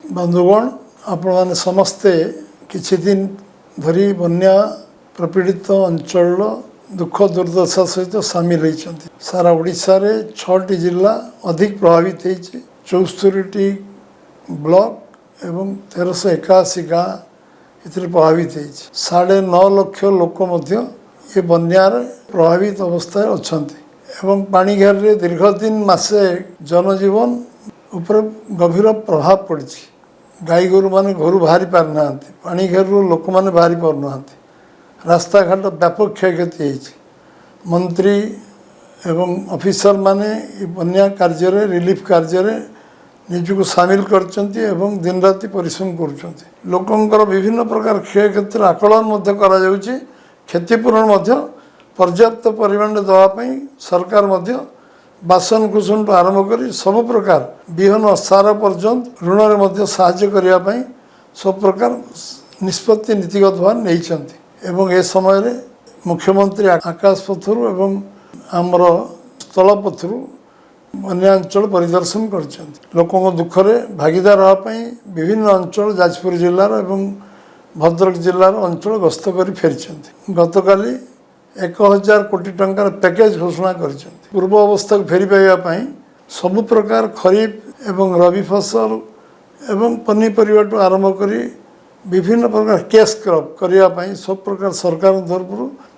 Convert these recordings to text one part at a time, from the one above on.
बंधुगण आपण मैंने समस्ते किछि दिन धरी बन्या प्रपीड़ित अंचल दुख दुर्दशा सहित सामिल होती। सारा ओडिशा रे 6टी जिला अधिक प्रभावित होती। 74टी ब्लॉक एवं 1381 गाँ इतने प्रभावित होती। 9.5 लाख लोक मध्य ये बन्यार प्रभावित अवस्था अच्छी एवं पाणीघर रे दीर्घ दिन मासे जनजीवन उपर गभीर प्रभाव पड़ी। गाई गोरु माने घर बाहरी पार ना, पाणीघर लोक मैंने बाहरी पार ना, रास्ता घाट व्यापक क्षयक्षति होती। मंत्री एवं ऑफिसर माने बन्या कार्य रिलीफ कार्य निजक सामिल करचंती एवं दिन राति परिश्रम करुचंती। लोकंकर विभिन्न प्रकार क्षयक्षतिर आकलन मध्य करा जाउची। क्षतिपूरण मध्य पर्याप्त परिमाण देवाई सरकार मध्य बासन कुसन आरंभ कर सब प्रकार विहन सार पर्यंत ऋण में साहाय्य करने सब प्रकार निष्पत्ति नीतिगत भाव नहीं। ए समय मुख्यमंत्री आकाश पथर एवं आमर स्थल पथर बन्या अंचल परिदर्शन कर लोकों दुखरे भागीदार होगापी विभिन्न अंचल जाजपुर जिलार एवं भद्रक जिलार अंचल गस्त कर फेरी। गतकाली 1000 कोटी टंकार पैकेज घोषणा कर पूर्व अवस्था को फेरी पाइबापी सबु प्रकार खरीफ एवं रबी फसल एवं पनीपरिया आरंभ कर विभिन्न प्रकार कैश क्रॉप करने सब प्रकार सरकार तरफ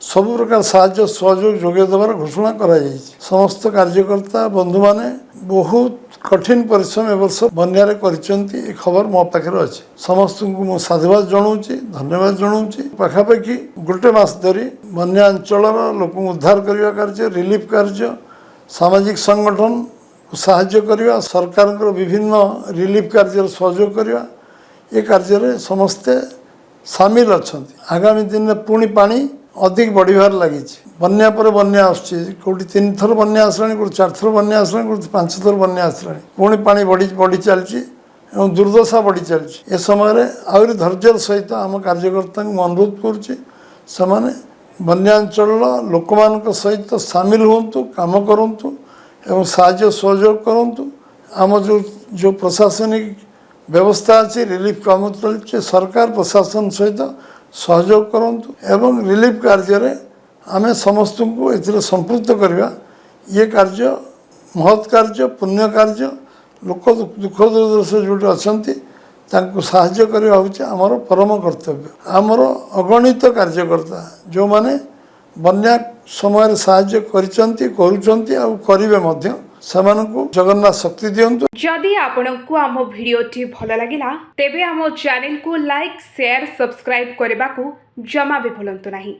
सब प्रकार साहाय्य सहयोग जोगे देवार घोषणा करा समस्त कार्यकर्ता बंधु माने बहुत कठिन परिश्रम एवर्ष बन्यारे कर खबर मो पाखे अच्छे। समस्त को मुझे साधुवाद जनाऊँगी, धन्यवाद जनाऊँगी। पाखापाखि गोटे मास धरी बन्या अंचल लोक उद्धार करने कार्य, रिलीफ कार्य, सामाजिक संगठन को साहाय्य करने, सरकार विभिन्न रिलीफ कार्य सहयोग करने ये कार्य समस्ते सामिल अच्छा। आगामी दिन में पुणी पानी अधिक बढ़िबार लगी। बन्या पर बन्या आसुच्ची 3 थर बन्या आसलाणी, 4 थर बन्या आसलाणी, 5 थर बन्या आसलाणी। पुणी पानी बढ़ी चलती एवं दुर्दशा बढ़ी चलती। ए समय आहरी धैर्यर सहित आम कार्यकर्ता को अनुरोध करुच्ची से बन्यांचल लोक मान सहित सामिल हूँ, काम करूँ एवं साहाय्य सहयोग करूँ। आम जो प्रशासनिक व्यवस्था अच्छी रिलीफ काम चलती, सरकार प्रशासन सहित सहयोग करूँ एवं रिलीफ कार्य आमे समस्त को ए संपृक्त करवा। ये कार्य महत् कार्य, पुण्य कार्य। लोक दुख दुर्दशा जो अच्छा साहाय्य करवा हूँ आमर परम कर्तव्य। आमर अगणित कार्यकर्ता जो माने बन्या समय साहाय्य करेंगे जगन्नाथ शक्ति दियंतु। जदि आपनकु आम भिडियोटी भल लगिला तेबे आम चैनल को लाइक, शेयर, सब्सक्राइब करने को जमा भी भूलंतु नहीं।